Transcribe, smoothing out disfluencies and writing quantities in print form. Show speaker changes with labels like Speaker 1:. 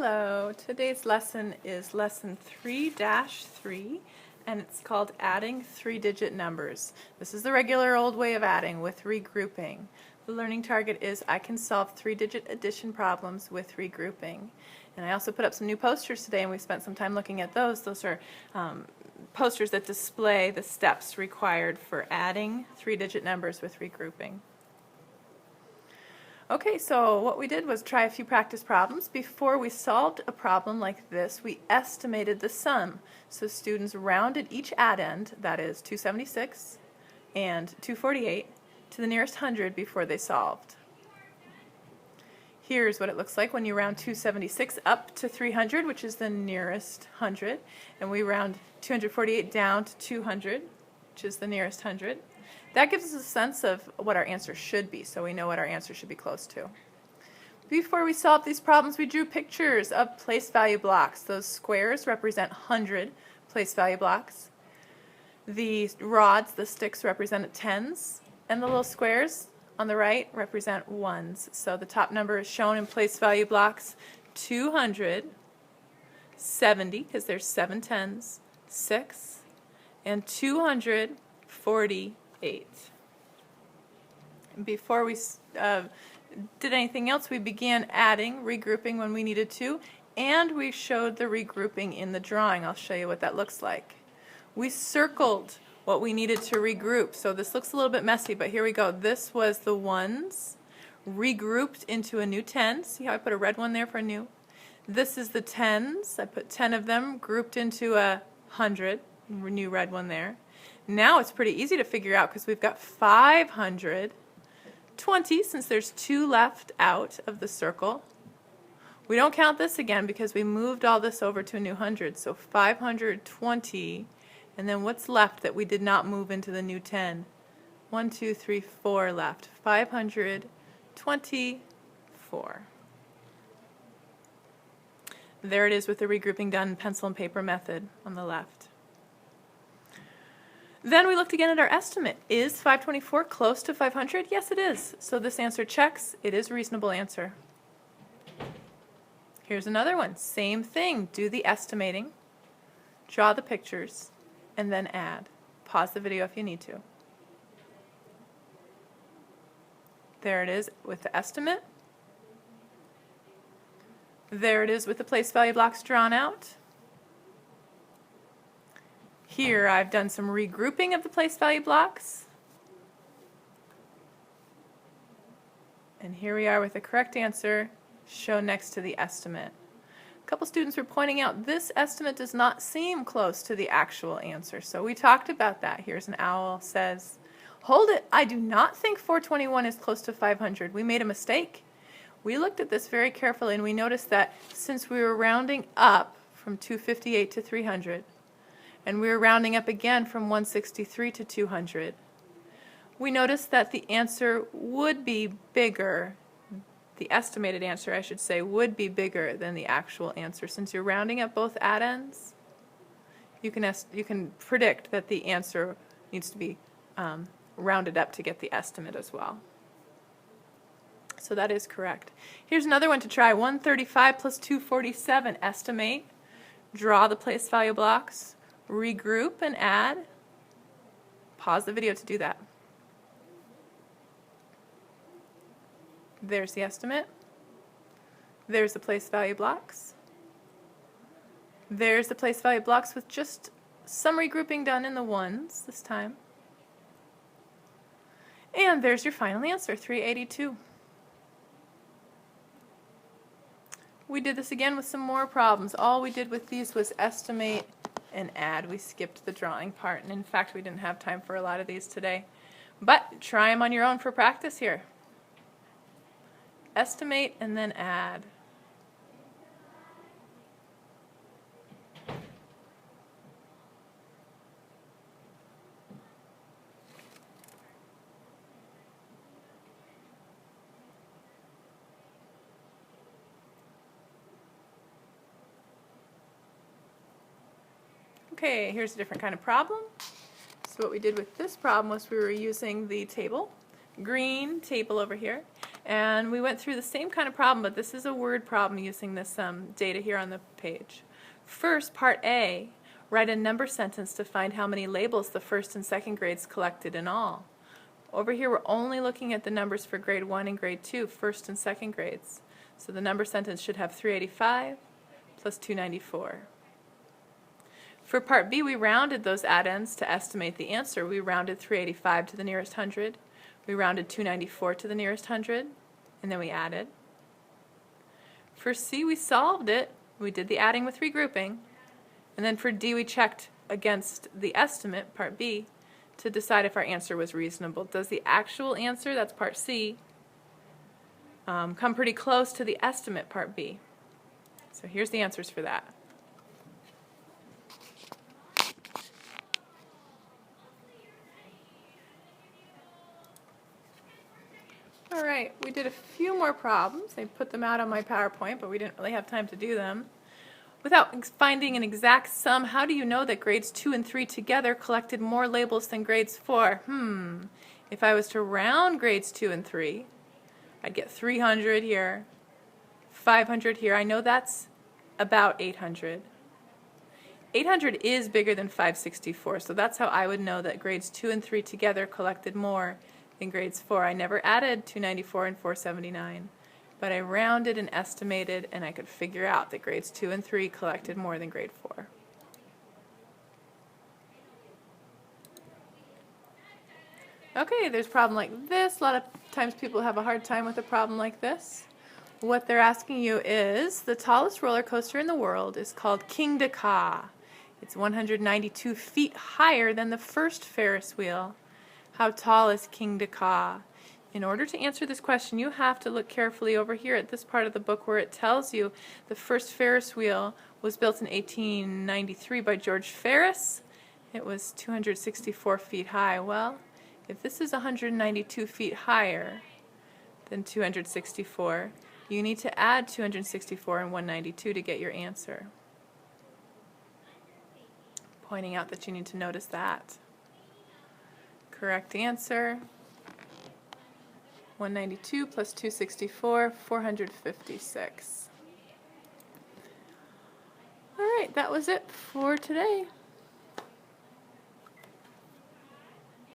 Speaker 1: Hello, today's lesson is lesson 3-3 and it's called adding three-digit numbers. This is the regular old way of adding with regrouping. The learning target is I can solve three-digit addition problems with regrouping. And I also put up some new posters today and we spent some time looking at those. Those are posters that display the steps required for adding three-digit numbers with regrouping. Okay, so what we did was try a few practice problems. Before we solved a problem like this, we estimated the sum. So students rounded each addend, that is 276 and 248, to the nearest hundred before they solved. Here's what it looks like when you round 276 up to 300, which is the nearest hundred, and we round 248 down to 200, which is the nearest hundred. That gives us a sense of what our answer should be, so we know what our answer should be close to. Before we solved these problems, we drew pictures of place value blocks. Those squares represent 100 place value blocks. The rods, the sticks, represent tens, and the little squares on the right represent ones. So the top number is shown in place value blocks 270, because there's 7 tens, 6, and 248. Before we did anything else, we began adding, regrouping when we needed to, and we showed the regrouping in the drawing. I'll show you what that looks like. We circled what we needed to regroup, so this looks a little bit messy, but here we go. This was the ones regrouped into a new 10. See how I put a red one there for new? This is the tens. I put 10 of them grouped into a 100, new red one there. Now it's pretty easy to figure out because we've got 520 since there's 2 left out of the circle. We don't count this again because we moved all this over to a new 100. So 520, and then what's left that we did not move into the new 10? 1, 2, 3, 4 left. 524. There it is with the regrouping done in pencil and paper method on the left. Then we looked again at our estimate. Is 524 close to 500? Yes, it is. So this answer checks. It is a reasonable answer. Here's another one. Same thing. Do the estimating, draw the pictures, and then add. Pause the video if you need to. There it is with the estimate. There it is with the place value blocks drawn out. Here I've done some regrouping of the place value blocks. And here we are with the correct answer shown next to the estimate. A couple students were pointing out this estimate does not seem close to the actual answer. So we talked about that. Here's an owl says, hold it, I do not think 421 is close to 500. We made a mistake. We looked at this very carefully and we noticed that since we were rounding up from 258 to 300, and we were rounding up again from 163 to 200. We noticed that the answer would be bigger, the estimated answer I should say, would be bigger than the actual answer. Since you're rounding up both addends, you can predict that the answer needs to be rounded up to get the estimate as well. So that is correct. Here's another one to try. 135 plus 247, estimate, draw the place value blocks, regroup and add. Pause the video to do that. There's the estimate. There's the place value blocks. There's the place value blocks with just some regrouping done in the ones this time. And there's your final answer, 382. We did this again with some more problems. All we did with these was estimate and add. We skipped the drawing part, and in fact we didn't have time for a lot of these today. But try them on your own for practice here. Estimate and then add. Okay, here's a different kind of problem. So what we did with this problem was we were using the table, green table over here, And we went through the same kind of problem, but this is a word problem using this data here on the page. First, part A, write a number sentence to find how many labels the first and second grades collected in all. Over here we're only looking at the numbers for grade 1 and grade 2, first and second grades. So the number sentence should have 385 plus 294. For part B, we rounded those addends to estimate the answer. We rounded 385 to the nearest hundred. We rounded 294 to the nearest hundred, and then we added. For C, we solved it. We did the adding with regrouping. And then for D, we checked against the estimate, part B, to decide if our answer was reasonable. Does the actual answer, that's part C, come pretty close to the estimate, part B? So here's the answers for that. All right, we did a few more problems. I put them out on my PowerPoint, but we didn't really have time to do them. Without finding an exact sum, how do you know that grades 2 and 3 together collected more labels than grades 4? If I was to round grades 2 and 3, I'd get 300 here, 500 here. I know that's about 800. 800 is bigger than 564, so that's how I would know that grades 2 and 3 together collected more than grades 4. I never added 294 and 479, but I rounded and estimated, and I could figure out that grades 2 and 3 collected more than grade 4. Okay, there's a problem like this. A lot of times people have a hard time with a problem like this. What they're asking you is, the tallest roller coaster in the world is called Kingda Ka. It's 192 feet higher than the first Ferris wheel. How tall is Kingda Ka? In order to answer this question, you have to look carefully over here at this part of the book where it tells you the first Ferris wheel was built in 1893 by George Ferris. It was 264 feet high. Well, if this is 192 feet higher than 264, you need to add 264 and 192 to get your answer. Pointing out that you need to notice that. Correct answer, 192 plus 264, 456. All right, that was it for today.